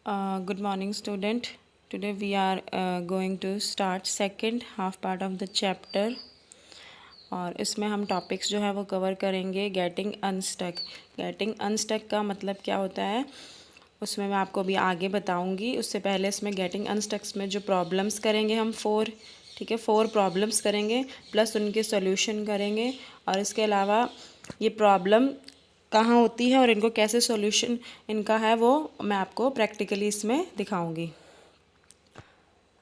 Good morning, student. Today we are going to start second half part of the chapter. और इसमें हम topics जो है वो कवर करेंगे गेटिंग अनस्टक। गेटिंग अनस्टक का मतलब क्या होता है उसमें मैं आपको अभी आगे बताऊंगी। उससे पहले इसमें गेटिंग अनस्टक्स में जो प्रॉब्लम्स करेंगे हम 4, ठीक है, 4 प्रॉब्लम्स करेंगे प्लस उनके सॉल्यूशन करेंगे। और इसके अलावा ये प्रॉब्लम कहाँ होती है और इनको कैसे सॉल्यूशन इनका है वो मैं आपको प्रैक्टिकली इसमें दिखाऊंगी।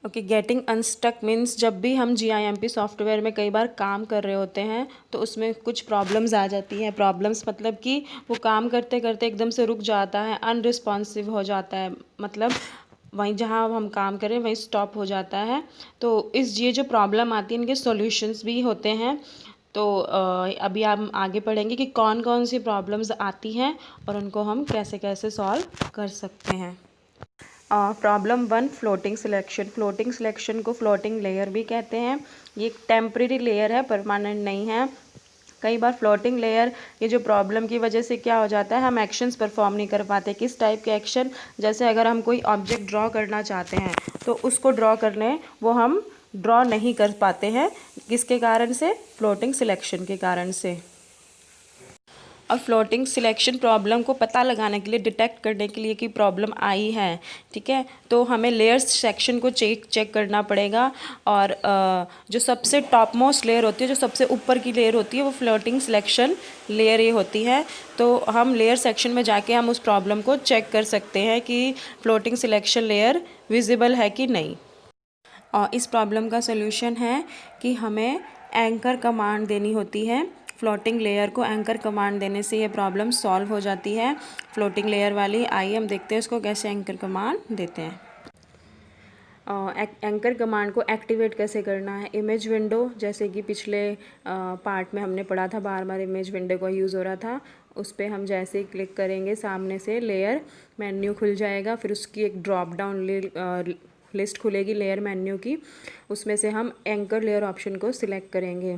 ओके, गेटिंग अनस्टक मीन्स जब भी हम GIMP सॉफ्टवेयर में कई बार काम कर रहे होते हैं तो उसमें कुछ प्रॉब्लम्स आ जाती हैं। प्रॉब्लम्स मतलब कि वो काम करते करते एकदम से रुक जाता है, अनरिस्पॉन्सिव हो जाता है, मतलब वहीं जहाँ हम काम करें वहीं स्टॉप हो जाता है। तो ये जो प्रॉब्लम आती है इनके सॉल्यूशंस भी होते हैं। तो अभी हम आगे पढ़ेंगे कि कौन कौन सी प्रॉब्लम्स आती हैं और उनको हम कैसे कैसे सॉल्व कर सकते हैं। Problem 1, floating selection. Floating selection को फ्लोटिंग लेयर भी कहते हैं। ये एक टेम्परेरी लेयर है, परमानेंट नहीं है। कई बार फ्लोटिंग लेयर ये जो प्रॉब्लम की वजह से क्या हो जाता है, हम एक्शंस परफॉर्म नहीं कर पाते। किस टाइप के एक्शन, जैसे अगर हम कोई ऑब्जेक्ट ड्रॉ करना चाहते हैं तो उसको ड्रॉ करने वो हम ड्रॉ नहीं कर पाते हैं। किसके कारण से? फ्लोटिंग सिलेक्शन के कारण से। और फ्लोटिंग सिलेक्शन प्रॉब्लम को पता लगाने के लिए, डिटेक्ट करने के लिए कि प्रॉब्लम आई है, ठीक है, तो हमें लेयर्स सेक्शन को चेक करना पड़ेगा। और जो सबसे टॉप मोस्ट लेयर होती है, जो सबसे ऊपर की लेयर होती है, वो फ्लोटिंग सिलेक्शन लेयर ये होती है। तो हम लेयर सेक्शन में जाके हम उस प्रॉब्लम को चेक कर सकते हैं कि फ्लोटिंग सिलेक्शन लेयर विजिबल है कि नहीं। और इस प्रॉब्लम का सलूशन है कि हमें एंकर कमांड देनी होती है। फ्लोटिंग लेयर को एंकर कमांड देने से ये प्रॉब्लम सॉल्व हो जाती है, फ्लोटिंग लेयर वाली। आइए हम देखते हैं इसको कैसे एंकर कमांड देते हैं। एंकर कमांड को एक्टिवेट कैसे करना है। इमेज विंडो, जैसे कि पिछले पार्ट में हमने पढ़ा था, बार बार इमेज विंडो का यूज़ हो रहा था, उस पर हम जैसे ही क्लिक करेंगे सामने से लेयर मेन्यू खुल जाएगा। फिर उसकी एक ड्रॉप डाउन लिस्ट खुलेगी लेयर मेन्यू की, उसमें से हम एंकर लेयर ऑप्शन को सिलेक्ट करेंगे,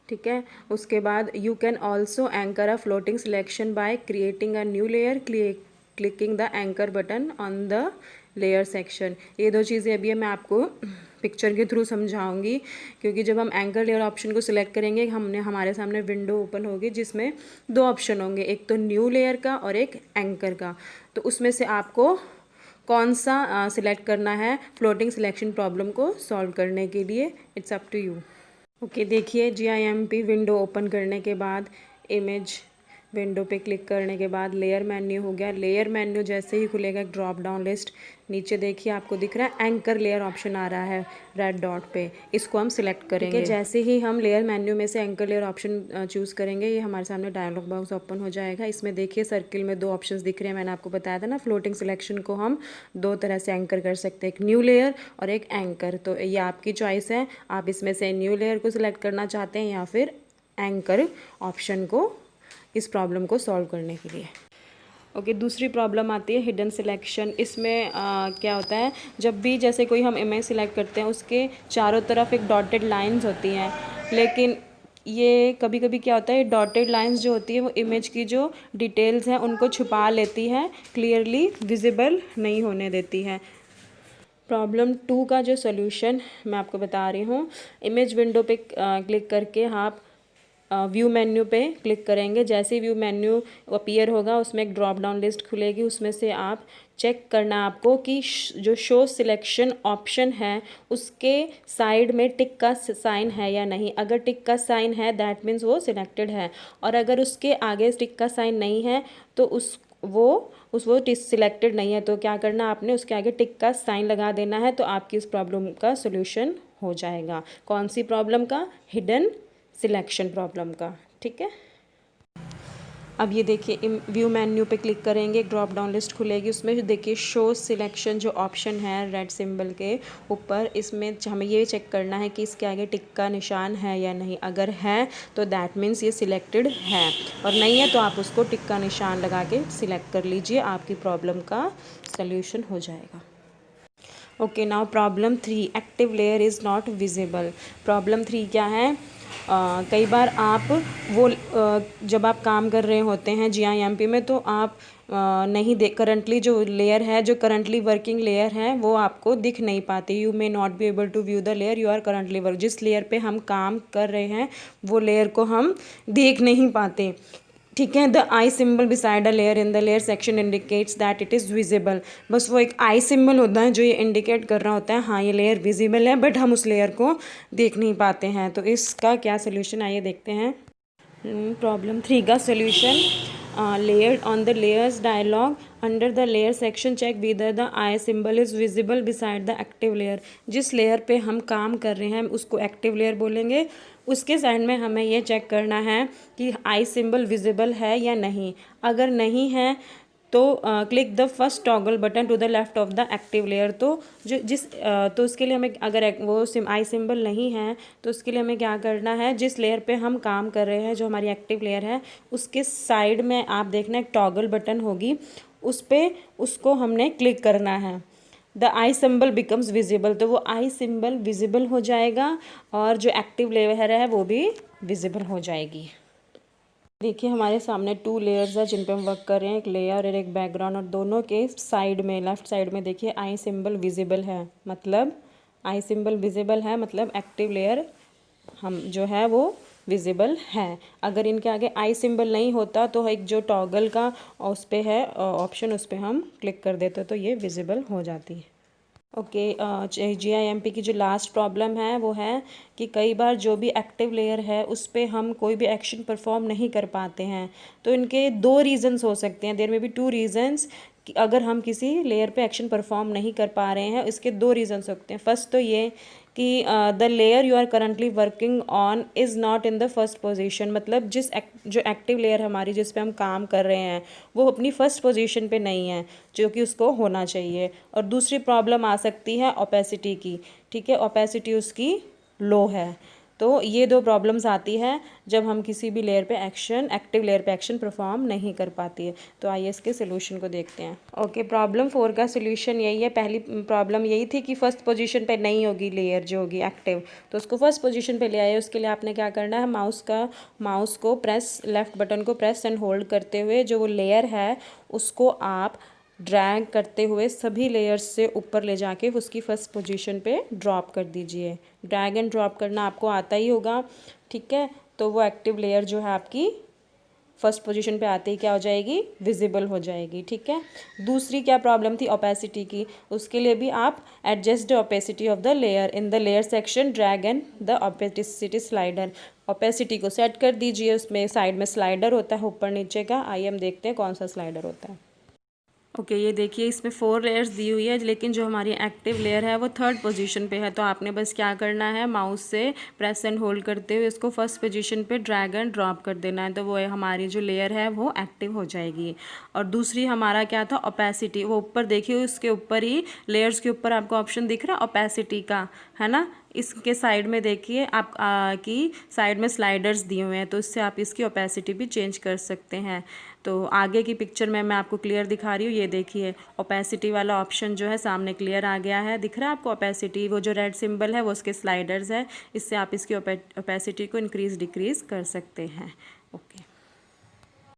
ठीक है। उसके बाद you can also anchor a floating selection by creating a new layer, clicking the anchor button on the layer section. ये 2 चीज़ें अभी मैं आपको पिक्चर के थ्रू समझाऊंगी, क्योंकि जब हम एंकर लेयर ऑप्शन को सिलेक्ट करेंगे हमारे सामने विंडो ओपन होगी जिसमें 2 ऑप्शन होंगे, एक तो न्यू लेयर का और एक एंकर का। तो उसमें से आपको कौन सा सिलेक्ट करना है फ्लोटिंग सिलेक्शन प्रॉब्लम को सॉल्व करने के लिए, it's up to you. Okay, देखिए GIMP विंडो ओपन करने के बाद इमेज विंडो पे क्लिक करने के बाद लेयर मेन्यू हो गया। लेयर मेन्यू जैसे ही खुलेगा एक ड्रॉप डाउन लिस्ट, नीचे देखिए आपको दिख रहा है एंकर लेयर ऑप्शन आ रहा है रेड डॉट पे, इसको हम सिलेक्ट करेंगे। जैसे ही हम लेयर मेन्यू में से एंकर लेयर ऑप्शन चूज़ करेंगे ये हमारे सामने डायलॉग बॉक्स ओपन हो जाएगा। इसमें देखिए सर्किल में 2 ऑप्शंस दिख रहे हैं। मैंने आपको बताया था ना, फ्लोटिंग सिलेक्शन को हम 2 तरह से एंकर कर सकते हैं, एक न्यू लेयर और एक एंकर। तो ये आपकी चॉइस है, आप इसमें से न्यू लेयर को सिलेक्ट करना चाहते हैं या फिर एंकर ऑप्शन को इस प्रॉब्लम को सॉल्व करने के लिए। ओके, दूसरी प्रॉब्लम आती है हिडन सिलेक्शन। इसमें क्या होता है, जब भी जैसे कोई हम इमेज सिलेक्ट करते हैं उसके चारों तरफ एक डॉटेड लाइंस होती हैं, लेकिन ये कभी कभी क्या होता है, डॉटेड लाइंस जो होती है वो इमेज की जो डिटेल्स हैं उनको छुपा लेती है, क्लियरली विजिबल नहीं होने देती है। प्रॉब्लम 2 का जो सॉल्यूशन मैं आपको बता रही हूँ, इमेज विंडो पे क्लिक करके आप व्यू मेन्यू पे क्लिक करेंगे। जैसे ही व्यू मेन्यू अपीयर होगा उसमें एक ड्रॉप डाउन लिस्ट खुलेगी, उसमें से आप चेक करना आपको कि जो शो सिलेक्शन ऑप्शन है उसके साइड में टिक का साइन है या नहीं। अगर टिक का साइन है दैट मीन्स वो सिलेक्टेड है, और अगर उसके आगे टिक का साइन नहीं है तो वो सिलेक्टेड नहीं है। तो क्या करना, आपने उसके आगे टिक का साइन लगा देना है, तो आपकी इस प्रॉब्लम का सोल्यूशन हो जाएगा। कौन सी प्रॉब्लम का? हिडन सिलेक्शन प्रॉब्लम का, ठीक है। अब ये देखिए व्यू मेन्यू पे क्लिक करेंगे, एक ड्रॉप डाउन लिस्ट खुलेगी, उसमें देखिए शो सिलेक्शन जो ऑप्शन है रेड सिंबल के ऊपर, इसमें हमें ये चेक करना है कि इसके आगे टिक का निशान है या नहीं। अगर है तो दैट मीन्स ये सिलेक्टेड है, और नहीं है तो आप उसको टिक का निशान लगा के सिलेक्ट कर लीजिए, आपकी प्रॉब्लम का सल्यूशन हो जाएगा। Okay, now problem 3, active layer is not visible. Problem 3 क्या है? कई बार आप वो जब आप काम कर रहे होते हैं GIMP में, तो आप नहीं देख, करंटली जो लेयर है, जो करंटली वर्किंग लेयर है, वो आपको दिख नहीं पाती। You may not be able to view the layer you are currently work. जिस लेयर पे हम काम कर रहे हैं वो लेयर को हम देख नहीं पाते, ठीक है। The I symbol beside a layer in the layer section indicates that it is visible. बस वो एक आई सिंबल होता है जो ये इंडिकेट कर रहा होता है हाँ ये लेयर विजिबल है, बट हम उस लेयर को देख नहीं पाते हैं। तो इसका क्या सोल्यूशन, आइए देखते हैं। प्रॉब्लम 3 का solution, layered on the layers dialog under the layer section check whether the eye symbol is visible beside the active layer। जिस लेयर पे हम काम कर रहे हैं उसको एक्टिव लेयर बोलेंगे, उसके साइड में हमें ये चेक करना है कि आई सिंबल विजिबल है या नहीं। अगर नहीं है तो click the first toggle button to the left of the active layer. तो तो उसके लिए हमें, अगर वो आई सिंबल नहीं है तो उसके लिए हमें क्या करना है, जिस लेयर पे हम काम कर रहे हैं जो हमारी एक्टिव लेयर है उसके साइड में आप देखना एक टॉगल बटन होगी, उस पर उसको हमने क्लिक करना है। The I symbol becomes visible, तो वो आई सिंबल विजिबल हो जाएगा और जो एक्टिव लेयर है वो भी विजिबल हो जाएगी। देखिए हमारे सामने 2 लेयर्स है जिन पे हम वर्क कर रहे हैं, एक लेयर और एक बैकग्राउंड, और दोनों के साइड में, लेफ्ट साइड में देखिए आई सिंबल विजिबल है, मतलब आई सिंबल विजिबल है मतलब एक्टिव लेयर हम जो है वो विजिबल है। अगर इनके आगे आई सिंबल नहीं होता तो एक जो टॉगल का उस पर है ऑप्शन, उस पर हम क्लिक कर देते तो ये विजिबल हो जाती है। ओके, GIMP की जो लास्ट प्रॉब्लम है वो है कि कई बार जो भी एक्टिव लेयर है उस पर हम कोई भी एक्शन परफॉर्म नहीं कर पाते हैं। तो इनके 2 रीज़न्स हो सकते हैं, देयर में भी 2 रीज़न्स कि अगर हम किसी लेयर पे एक्शन परफॉर्म नहीं कर पा रहे हैं, इसके 2 रीज़न्स सकते हैं। फर्स्ट तो ये कि the layer you are currently working on is not in the first position, मतलब जो एक्टिव लेयर हमारी जिस पे हम काम कर रहे हैं वो अपनी फर्स्ट पोजीशन पे नहीं है, जो कि उसको होना चाहिए। और दूसरी प्रॉब्लम आ सकती है ओपेसिटी की, ठीक है, ओपेसिटी उसकी लो है। तो ये 2 प्रॉब्लम्स आती है जब हम किसी भी लेयर पे एक्टिव लेयर पे एक्शन परफॉर्म नहीं कर पाती है। तो आइए इसके सोल्यूशन को देखते हैं। ओके, प्रॉब्लम 4 का सोल्यूशन यही है। पहली प्रॉब्लम यही थी कि फर्स्ट पोजीशन पे नहीं होगी लेयर जो होगी एक्टिव, तो उसको फर्स्ट पोजीशन पे ले आए। उसके लिए आपने क्या करना है, माउस को प्रेस, लेफ्ट बटन को प्रेस एंड होल्ड करते हुए जो वो लेयर है उसको आप ड्रैग करते हुए सभी लेयर्स से ऊपर ले जाके उसकी फर्स्ट पोजीशन पे ड्रॉप कर दीजिए। ड्रैग एंड ड्रॉप करना आपको आता ही होगा, ठीक है। तो वो एक्टिव लेयर जो है आपकी फर्स्ट पोजीशन पे आते ही क्या हो जाएगी, विजिबल हो जाएगी, ठीक है। दूसरी क्या प्रॉब्लम थी, ओपेसिटी की। उसके लिए भी आप adjust the opacity of the layer in the layer section, drag and the opacity slider. Opacity को सेट कर दीजिए, उसमें साइड में स्लाइडर होता है ऊपर नीचे का। आइए हम देखते हैं कौन सा स्लाइडर होता है। ओके, ये देखिए इसमें 4 लेयर्स दी हुई है, लेकिन जो हमारी एक्टिव लेयर है वो 3rd पोजीशन पे है। तो आपने बस क्या करना है, माउस से प्रेस एंड होल्ड करते हुए इसको फर्स्ट पोजीशन पे ड्रैग एंड ड्रॉप कर देना है, तो वो हमारी जो लेयर है वो एक्टिव हो जाएगी। और दूसरी हमारा क्या था, ओपेसिटी। वो ऊपर देखिए उसके ऊपर ही, लेयर्स के ऊपर आपको ऑप्शन दिख रहा है ओपेसिटी का, है ना। इसके साइड में देखिए आप की साइड में स्लाइडर्स दिए हुए हैं, तो इससे आप इसकी ओपेसिटी भी चेंज कर सकते हैं। तो आगे की पिक्चर में मैं आपको क्लियर दिखा रही हूँ, ये देखिए ओपेसिटी वाला ऑप्शन जो है सामने क्लियर आ गया है, दिख रहा है आपको ओपेसिटी। वो जो रेड सिंबल है वो उसके स्लाइडर्स है, इससे आप इसकी ओपेसिटी को इंक्रीज़ डिक्रीज़ कर सकते हैं। ओके।